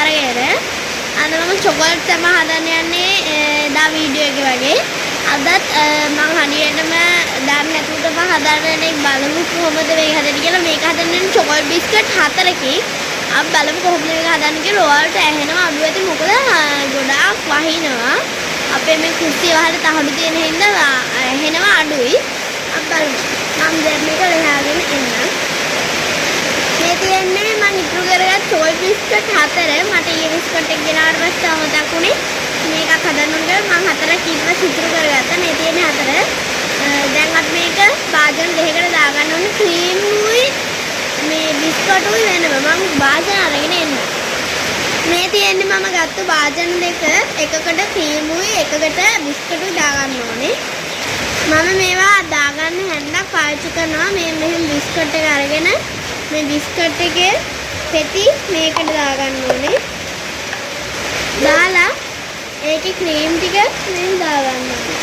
අරගෙන අද මම චොකලට් තමයි හදන්න යන්නේ දා වීඩියෝ එකේ වගේ. අදත් මම හරියටම දාන්න ඇතුළතම හදන්න බලමු කොහොමද මේක හදන්නේ කියලා. මේක හදන්නේ චොකලට් බිස්කට් 4කින්. අපි බලමු කොහොමද මේක හදන්නේ කියලා. ඔයාලට ඇහෙනවා අඩු ඇති මොකද ගොඩාක් වහිනවා. අපේ මේ කුස්සිය වහලා තහඩු තියෙන හින්දා ඇහෙනවා අඩුයි. අපි බලමු. මම දැන් මේක ලෙහාගෙන එන්නම්. මේ තියෙන්නේ මම ඉතුරු කරගත් චොකලට් බිස්කට් 4. මට ඊයේ බිස්කට් එක ගෙනාවට පස්සේ මතක් වුණේ මේකක් හදන්න ඕන කියලා. මම 4ක් ඉතුරු කරගත්තා. මේ තියෙන්නේ 4. දැන් අපි මේක භාජන දෙකකට දාගන්න ඕනේ. ක්‍රීම් උයි මේ බිස්කට් උයි වෙනම මම භාජන අරගෙන එන්න. මේ තියෙන්නේ මම ගත්ත භාජන දෙක. එකකට ක්‍රීම් උයි එකකට බිස්කට් උයි දාගන්න ඕනේ. මම මේවා දාගන්න හැන්දක් පාවිච්චි කරනවා. මේ මෙහෙම බිස්කට් එක අරගෙන මේ බිස්කට් එකේ පෙති මේකට දාගන්න ඕනේ. දාලා ඒකේ ක්‍රීම් ටික මෙහෙම දාගන්න ඕනේ.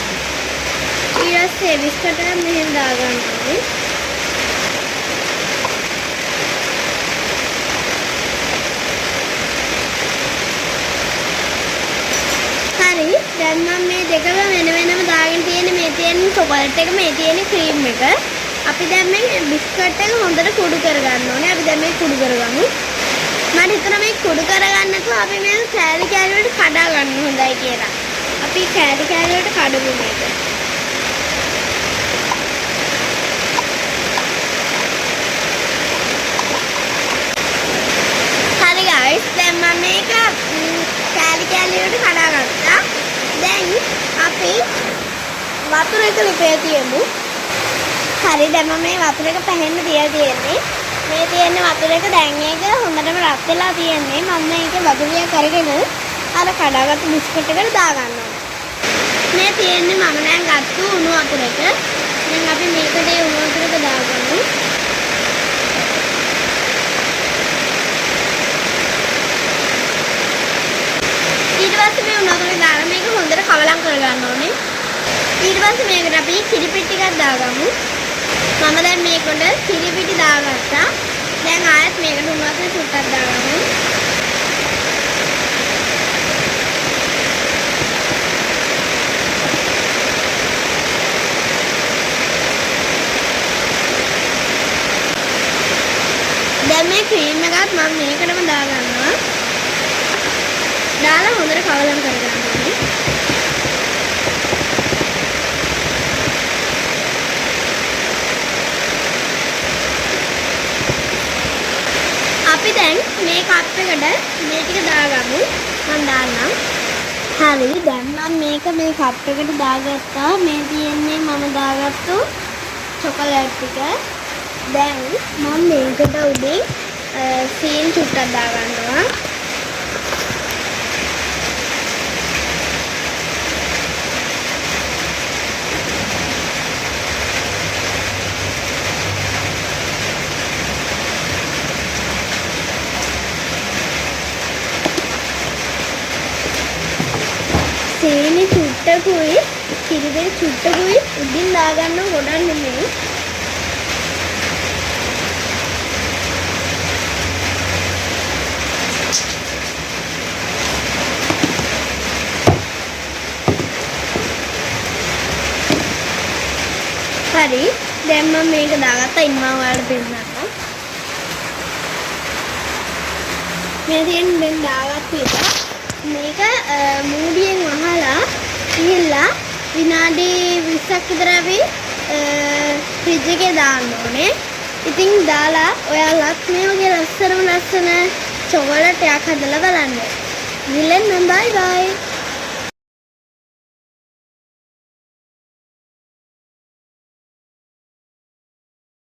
ඊට පස්සේ බිස්කට් එක මෙහෙම දාගන්න ඕනේ. හරි. දැන් මම මේ දෙකම වෙන වෙනම දාගෙන තියෙන්නේ. මේ තියෙන්නේ චොකලට් එක, මේ තියෙන්නේ ක්‍රීම් එක. අපි දැන් මේ බිස්කට් එක හොඳට කුඩු කරගන්න ඕනේ. අපි දැන් මේ කුඩු කරගමු. මම හිතනවා මේ කුඩු කරගන්න නැතුව අපි මේක කෑලි කෑලි වලට කඩා ගන්න හොඳයි කියලා. අපි කෑලි කෑලි වලට කඩමු මේක. හරි guys, දැන් මම මේක කෑලි කෑලි වලට කඩා ගත්තා. දැන් අපි වතුර එක ලිපේ තියමු. හරි, දැන් මම මේ වතුර එක පැහෙන්න තියලා තියෙන්නේ. මේ තියෙන වතුර එක දැන් ඒක හොඳටම රත් වෙලා තියෙන්නේ. මම මේක වතුරියක් අරගෙන අර කඩාගත්තු බිස්කට් එකට දා ගන්නවා. මේ තියෙන්නේ මම දැන් ගත්තු උණු වතුර එක. දැන් අපි මේකට ඒ උණු වතුර එක දාගමු. ඊට පස්සේ මේ උණු වතුර දාලා මේක හොඳට කවලම් කරගන්න ඕනේ. ඊට පස්සේ මේකට අපි කිරි පිටි ටිකක් දාගමු. මම දැන් මේකට කිරි පිටි දාගත්තා. දැන් ආයෙත් මේකට උණු වතුර චුට්ටක් දාගමු. දැන් මේ ක්‍රීම් එකත් මම මේකටම දාගන්නවා. දාලා හොඳට කවලම් කරගන්න ඕනේ. අපි දැන් මේ කප් එකට මේ ටික දාගමු. මම දාන්නම්. හරි, දැන් මම මේක මේ කප් එකට දාගත්තා. මේ තියෙන්නේ මම දාගත්තු චොකලට් ටික. දැන් මම මේකට උඩින් සීන් චුට්ටක් දාගන්නවා. සීනි චුට්ටකුයි කිරිදෙල් චුට්ටකුයි උඩින් දාගන්න ගොඩක් නෙමෙයි. හරි, දැන් මම මේක දාගත්තා. ඉන්න මම ඔයාලට පෙන්නන්නම්. මේ තියෙන දැන් දාගත්ත එක මේක මූඩියෙන් වහලා ගිහිල්ලා විනාඩි 20ක් විතර අපි ෆ්‍රිජ් එකේ දාන්න ඕනේ. ඉතින් දාලා ඔයාලත් මේ වගේ ලස්සන චොකලට් එකක් හදලා බලන්න. විලෙන් බයි බයි.